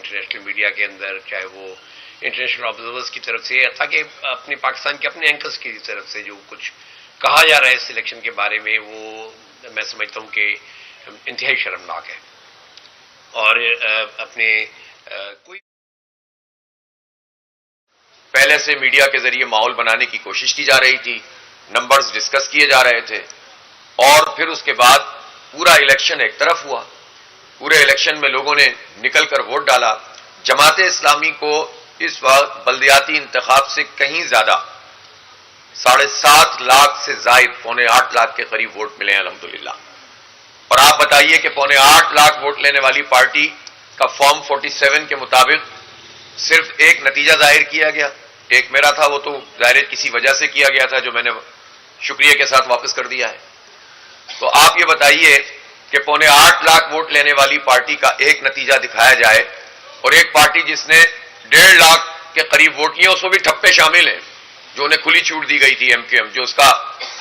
International media کے اندر، چاہے وہ انٹرنیشنل آبزرورز کی طرف سے، تاکہ اپنے پاکستان کے اپنے اینکرز کی طرف سے جو کچھ کہا جا رہا ہے اس الیکشن کے بارے میں، وہ میں سمجھتا ہوں کہ انتہائی شرمناک ہے. اور اپنے کوئی پہلے سے میڈیا کے ذریعے ماحول بنانے کی کوشش کی جا رہی تھی، نمبرز ڈسکس کیے جا رہے تھے، اور پھر اس کے بعد پورا الیکشن ایک طرف ہوا. پورے الیکشن میں لوگوں نے نکل کر ووٹ ڈالا. جماعت اسلامی کو اس وقت بلدیاتی انتخاب سے کہیں زیادہ 7.5 لاکھ سے زائد 7.25 لاکھ کے قریب ووٹ ملے ہیں الحمدللہ. اور آپ بتائیے کہ 7.25 لاکھ ووٹ لینے والی پارٹی کا فارم 47 کے مطابق صرف ایک نتیجہ ظاہر کیا گیا. ایک میرا تھا، وہ تو ظاہر کسی وجہ سے کیا گیا تھا جو میں نے شکریہ کے ساتھ واپس کر دیا ہے. تو آپ یہ بتائیے کہ 7.25 لاکھ ووٹ لینے والی پارٹی کا ایک نتیجہ دکھایا جائے، اور ایک پارٹی جس نے 1.5 لاکھ کے قریب ووٹ لیے، اس میں بھی ٹھپے شامل ہیں جو انہیں کھلی چھوٹ دی گئی تھی ایم کیو ایم، جو اس کا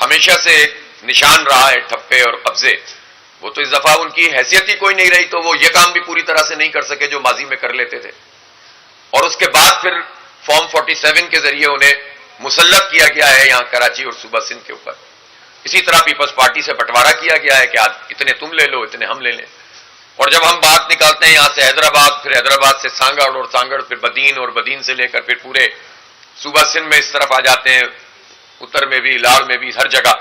ہمیشہ سے ایک نشان رہا ہے ٹھپے اور قبضے. وہ تو اس دفعہ ان کی حیثیت ہی کوئی نہیں رہی، تو وہ یہ کام بھی پوری طرح سے نہیں کر سکے جو ماضی میں کر لیتے تھے. اور اس کے بعد پھر فارم 47 کے ذریعے انہیں مسلط کیا گیا ہے یہاں کراچی اور صوبہ سندھ کے اوپر. اسی طرح پیپلز پارٹی سے بٹوارا کیا گیا ہے کہ آج اتنے تم لے لو، اتنے ہم لے لیں. اور جب ہم بات نکالتے ہیں یہاں سے حیدرآباد، پھر حیدرآباد سے سانگڑ، اور سانگڑ پھر بدین، اور بدین سے لے کر پھر پورے صوبہ سندھ میں اس طرف آ جاتے ہیں، اتر میں بھی، لال میں بھی، ہر جگہ،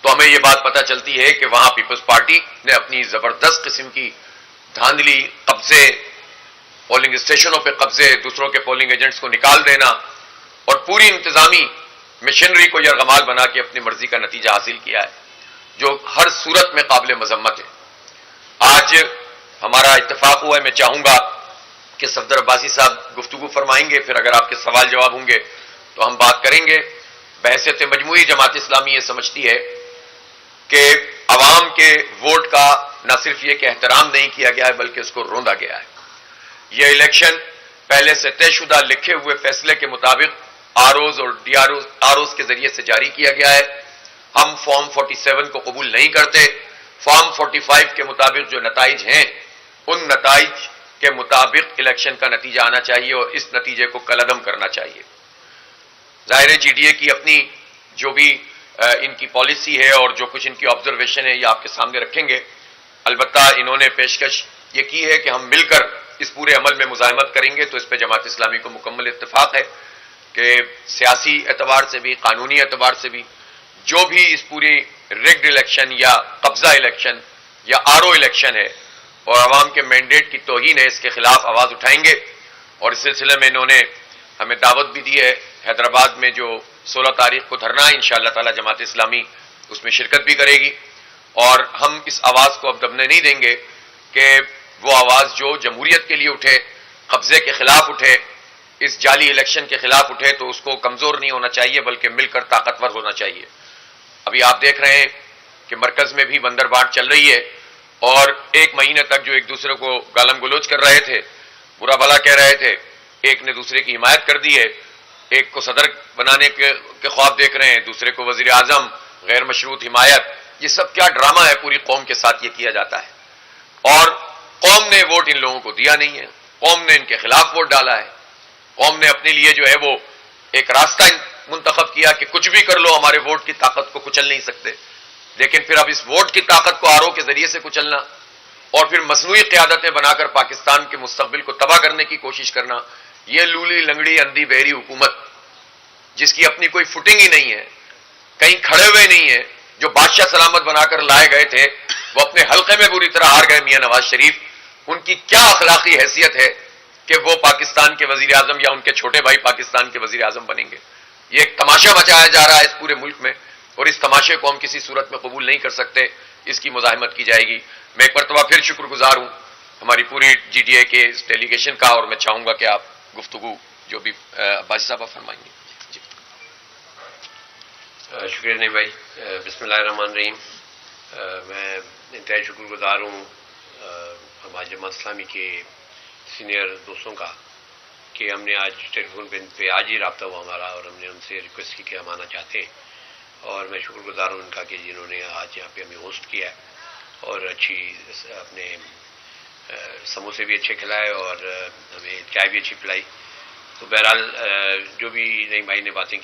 تو ہمیں یہ بات پتہ چلتی ہے کہ وہاں پیپلز پارٹی نے اپنی زبردست قسم کی دھاندلی، قبضے، پولنگ اسٹیشنوں پہ قبضے، دوسروں کے پولنگ ایجنٹس کو نکال دینا، اور پوری انتظامی مشنری کو یرغمال بنا کے اپنی مرضی کا نتیجہ حاصل کیا ہے، جو ہر صورت میں قابل مذمت ہے. آج ہمارا اتفاق ہوا ہے، میں چاہوں گا کہ صفدر عباسی صاحب گفتگو فرمائیں گے، پھر اگر آپ کے سوال جواب ہوں گے تو ہم بات کریں گے. بحیثیت مجموعی جماعت اسلامی یہ سمجھتی ہے کہ عوام کے ووٹ کا نہ صرف یہ کہ احترام نہیں کیا گیا ہے بلکہ اس کو روندا گیا ہے. یہ الیکشن پہلے سے طے شدہ لکھے ہوئے فیصلے کے مطابق آروز اور ڈی آروز کے ذریعے سے جاری کیا گیا ہے. ہم فارم 47 کو قبول نہیں کرتے. فارم 45 کے مطابق جو نتائج ہیں، ان نتائج کے مطابق الیکشن کا نتیجہ آنا چاہیے، اور اس نتیجے کو کالعدم کرنا چاہیے. ظاہر ہے جی ڈی اے کی اپنی جو بھی ان کی پالیسی ہے اور جو کچھ ان کی آبزرویشن ہے یہ آپ کے سامنے رکھیں گے. البتہ انہوں نے پیشکش یہ کی ہے کہ ہم مل کر اس پورے عمل میں مزاحمت کریں گے، تو اس پہ جماعت اسلامی کو مکمل اتفاق ہے کہ سیاسی اعتبار سے بھی، قانونی اعتبار سے بھی، جو بھی اس پوری ریگڈ الیکشن یا قبضہ الیکشن یا آر او الیکشن ہے اور عوام کے مینڈیٹ کی توہین ہے، اس کے خلاف آواز اٹھائیں گے. اور اس سلسلے میں انہوں نے ہمیں دعوت بھی دی ہے. حیدرآباد میں جو 16 تاریخ کو دھرنا ہے، انشاءاللہ تعالی جماعت اسلامی اس میں شرکت بھی کرے گی. اور ہم اس آواز کو اب دبنے نہیں دیں گے کہ وہ آواز جو جمہوریت کے لیے اٹھے، قبضے کے خلاف اٹھے، اس جعلی الیکشن کے خلاف اٹھے، تو اس کو کمزور نہیں ہونا چاہیے بلکہ مل کر طاقتور ہونا چاہیے. ابھی آپ دیکھ رہے ہیں کہ مرکز میں بھی بندر بانٹ چل رہی ہے، اور ایک مہینے تک جو ایک دوسرے کو گالم گلوچ کر رہے تھے، برا بھلا کہہ رہے تھے، ایک نے دوسرے کی حمایت کر دی ہے. ایک کو صدر بنانے کے خواب دیکھ رہے ہیں، دوسرے کو وزیر اعظم، غیر مشروط حمایت. یہ سب کیا ڈرامہ ہے پوری قوم کے ساتھ یہ کیا جاتا ہے. اور قوم نے ووٹ ان لوگوں کو دیا نہیں ہے، قوم نے ان کے خلاف ووٹ ڈالا ہے. قوم نے اپنے لیے جو ہے وہ ایک راستہ منتخب کیا کہ کچھ بھی کر لو، ہمارے ووٹ کی طاقت کو کچل نہیں سکتے. لیکن پھر اب اس ووٹ کی طاقت کو آر او کے ذریعے سے کچلنا، اور پھر مصنوعی قیادتیں بنا کر پاکستان کے مستقبل کو تباہ کرنے کی کوشش کرنا، یہ لولی لنگڑی اندھی بہری حکومت جس کی اپنی کوئی فوٹنگ ہی نہیں ہے، کہیں کھڑے ہوئے نہیں ہے، جو بادشاہ سلامت بنا کر لائے گئے تھے وہ اپنے حلقے میں بری طرح ہار گئے. میاں نواز شریف، ان کی کیا اخلاقی حیثیت ہے کہ وہ پاکستان کے وزیر اعظم یا ان کے چھوٹے بھائی پاکستان کے وزیر اعظم بنیں گے؟ یہ ایک تماشا مچایا جا رہا ہے اس پورے ملک میں، اور اس تماشے کو ہم کسی صورت میں قبول نہیں کر سکتے. اس کی مزاحمت کی جائے گی. میں ایک مرتبہ پھر شکر گزار ہوں ہماری پوری جی ڈی اے کے اس ڈیلیگیشن کا، اور میں چاہوں گا کہ آپ گفتگو جو بھی عباسی صاحب فرمائیں گے. جی شکریہ نہیں بھائی. بسم اللہ الرحمن الرحیم. میں انتہائی شکر گزار ہوں ہماری جماعت اسلامی کے سینئر دوستوں کا کہ ہم نے آج ٹیلی فون پہ آج ہی رابطہ ہوا ہمارا، اور ہم نے ان سے ریکویسٹ کی کہ ہم آنا چاہتے ہیں. اور میں شکر گزار ہوں ان کا کہ جنہوں نے آج یہاں پہ ہمیں ہوسٹ کیا ہے اور اچھی اپنے سموسے بھی اچھے کھلائے اور ہمیں چائے بھی اچھی پلائی. تو بہرحال جو بھی نئی بھائی نے باتیں کی